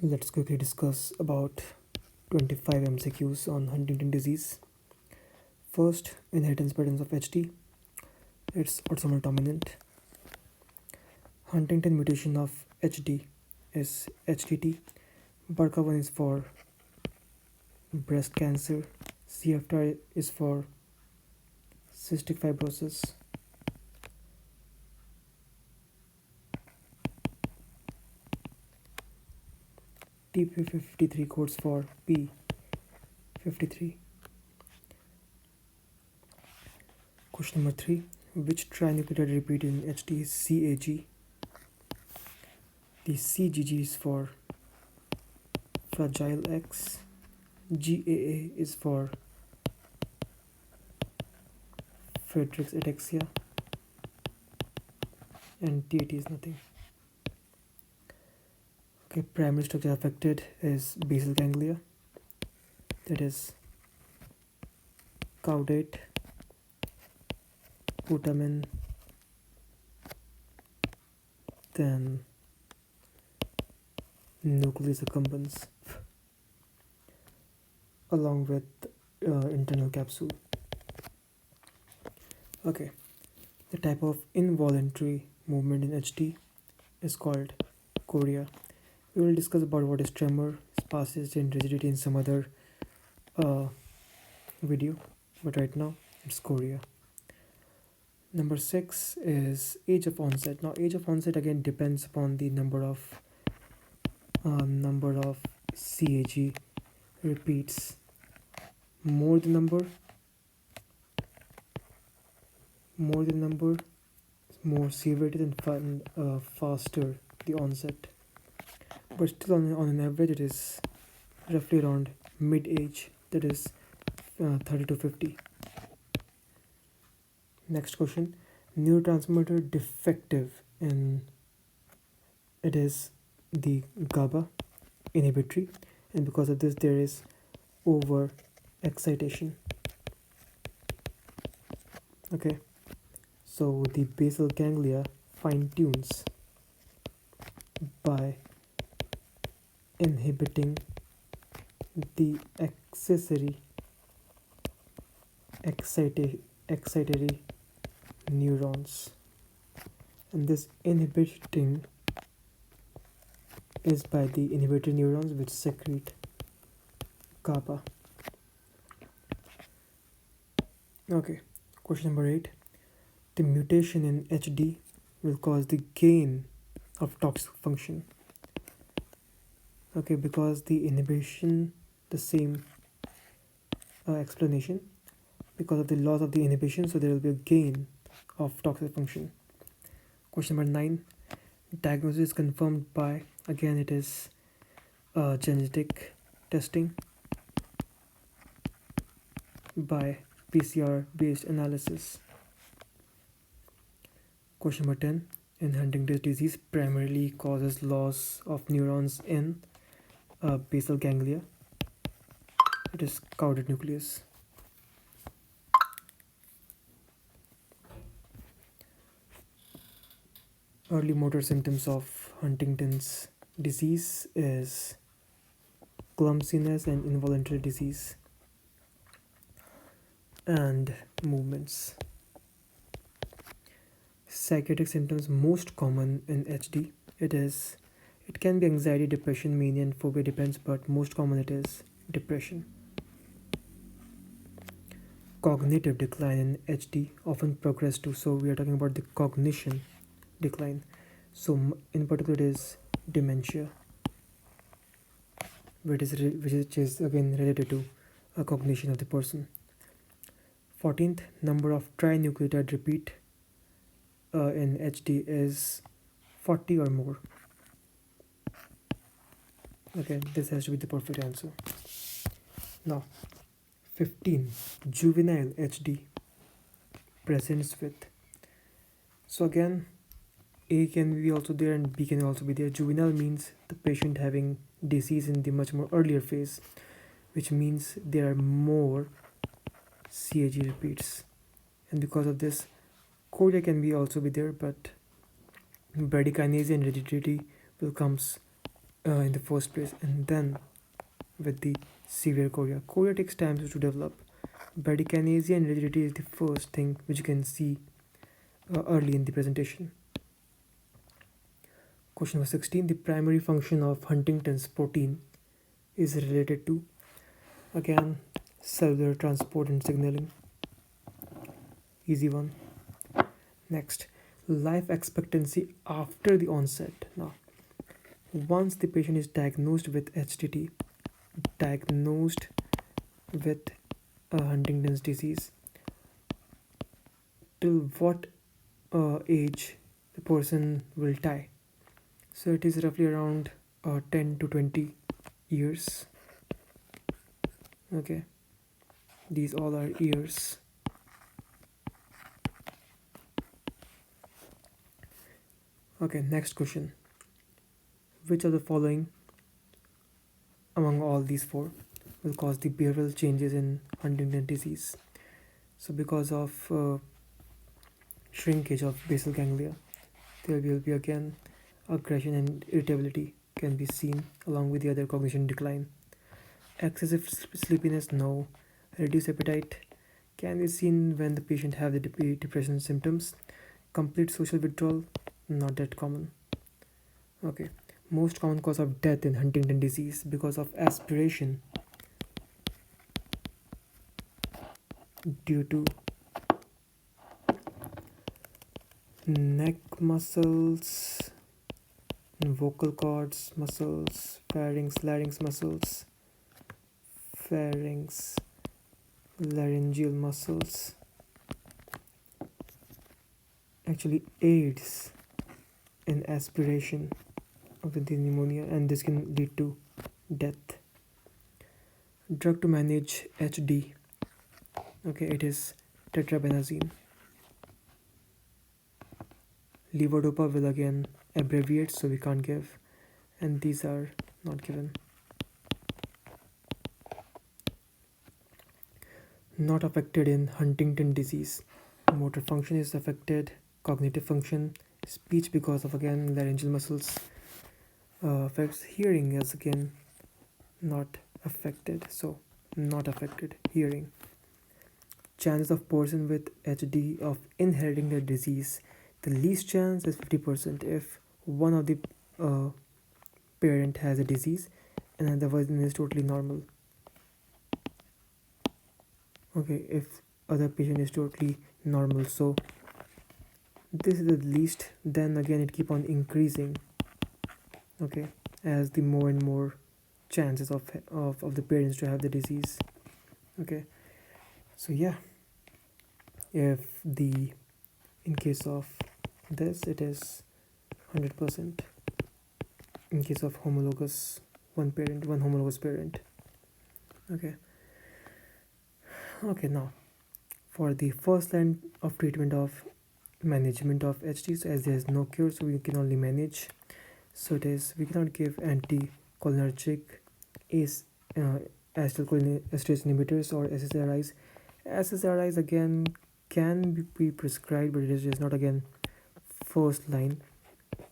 Let's quickly discuss about 25 MCQs on Huntington disease. First, inheritance patterns of HD. It's autosomal dominant. Huntington mutation of HD is HTT. BRCA1 is for breast cancer. CFTR is for cystic fibrosis. TP53 codes for P53. Question number 3. Which trinucleotide repeat in HD is CAG? The CGG is for fragile X. GAA is for Friedreich's ataxia. And TAT is nothing. Okay, primary structure affected is basal ganglia, that is caudate, putamen, then nucleus accumbens, along with internal capsule. Okay, the type of involuntary movement in HD is called chorea. We will discuss about what is tremor, spasticity, and rigidity in some other video, but right now it's chorea. Number 6 is age of onset. Now, age of onset again depends upon the number of CAG repeats. More the number, more severity, and faster the onset. But still, on an average, it is roughly around mid-age, that is 30 to 50. Next question, neurotransmitter defective in it is the GABA inhibitory, and because of this there is over excitation. Okay, so the basal ganglia fine tunes by inhibiting the accessory excitatory neurons, and this inhibiting is by the inhibitory neurons which secrete GABA. Okay, question number 8. The mutation in HD will cause the gain of toxic function. Okay, because the inhibition, the same explanation, because of the loss of the inhibition, so there will be a gain of toxic function. Question number 9. Diagnosis is confirmed by, again it is genetic testing by PCR based analysis. Question number 10. In Huntington's disease primarily causes loss of neurons in basal ganglia, it is caudate nucleus. Early motor symptoms of Huntington's disease is clumsiness and involuntary disease and movements. Psychiatric symptoms most common in HD, it can be anxiety, depression, mania, and phobia, depends, but most common it is depression. Cognitive decline in HD often progress to, so we are talking about the cognition decline, so in particular it is dementia, which is again related to a cognition of the person. 14th, number of trinucleotide repeat in HD is 40 or more. Okay, this has to be the perfect answer. Now, 15, juvenile HD presents with, so again A can be also there and B can also be there. Juvenile means the patient having disease in the much more earlier phase, which means there are more CAG repeats, and because of this chorea can be also be there, but bradykinesia and rigidity will comes in the first place, and then with the severe chorea. Chorea takes time to develop. Bradykinesia and rigidity is the first thing which you can see early in the presentation. Question number 16. The primary function of Huntington's protein is related to, again, cellular transport and signaling. Easy one. Next, life expectancy after the onset. Now, once the patient is diagnosed with HTT, diagnosed with Huntington's disease, till what age the person will die? So it is roughly around 10 to 20 years. Okay, these all are years. Okay, next question. Which of the following among all these four will cause the behavioral changes in Huntington disease? So because of shrinkage of basal ganglia, there will be again aggression and irritability can be seen along with the other cognition decline. Excessive sleepiness, no. Reduced appetite can be seen when the patient have the depression symptoms. Complete social withdrawal, not that common. Okay, most common cause of death in Huntington disease because of aspiration due to neck muscles, vocal cords muscles, larynx muscles, laryngeal muscles actually aids in aspiration of the pneumonia, and this can lead to death. Drug to manage HD. Okay, it is tetrabenazine. Levodopa will again abbreviate, so we can't give, and these are not given. Not affected in Huntington disease. Motor function is affected, cognitive function, speech because of again laryngeal muscles affects. Hearing is again not affected, so not affected hearing. Chances of person with HD of inheriting the disease, the least chance is 50% if one of the parent has a disease and another one is totally normal. Okay, if other patient is totally normal, so this is the least, then again it keep on increasing, okay, as the more and more chances of the parents to have the disease. Okay, so yeah, if the in case of this it is 100%. In case of homologous, one homologous parent. Okay, now for the first line of treatment of management of HT, so as there is no cure, so we can only manage. So it is, we cannot give anticholinergic acetylcholinesterase inhibitors or SSRIs. SSRIs again can be prescribed, but it is not again first line.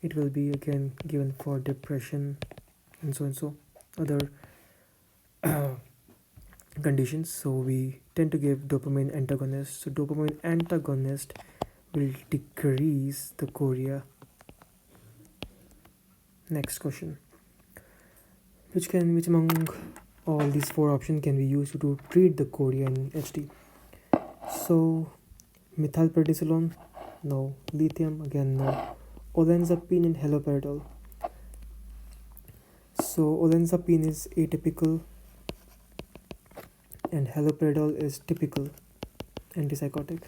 It will be again given for depression and so other conditions. So we tend to give dopamine antagonist. So dopamine antagonist will decrease the chorea. Next question. Which among all these four options can be used to treat the chorea in HD? So methylprednisolone, no. Lithium, again no. Olanzapine and haloperidol. So olanzapine is atypical and haloperidol is typical antipsychotic.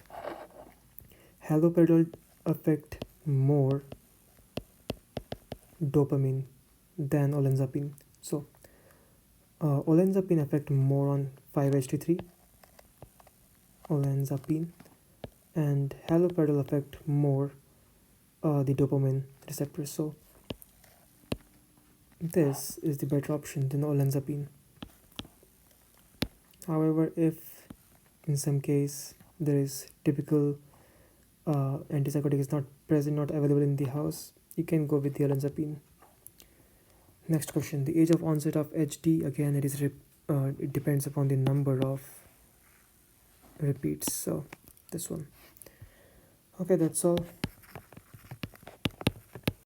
Haloperidol affect more dopamine than olanzapine. So olanzapine affect more on 5-HT3, olanzapine, and haloperidol affect more the dopamine receptors. So this is the better option than olanzapine. However, if in some case there is typical antipsychotic is not present, not available in the house, you can go with the olanzapine. Next question, the age of onset of HD, again it depends upon the number of repeats, so this one. Okay, that's all.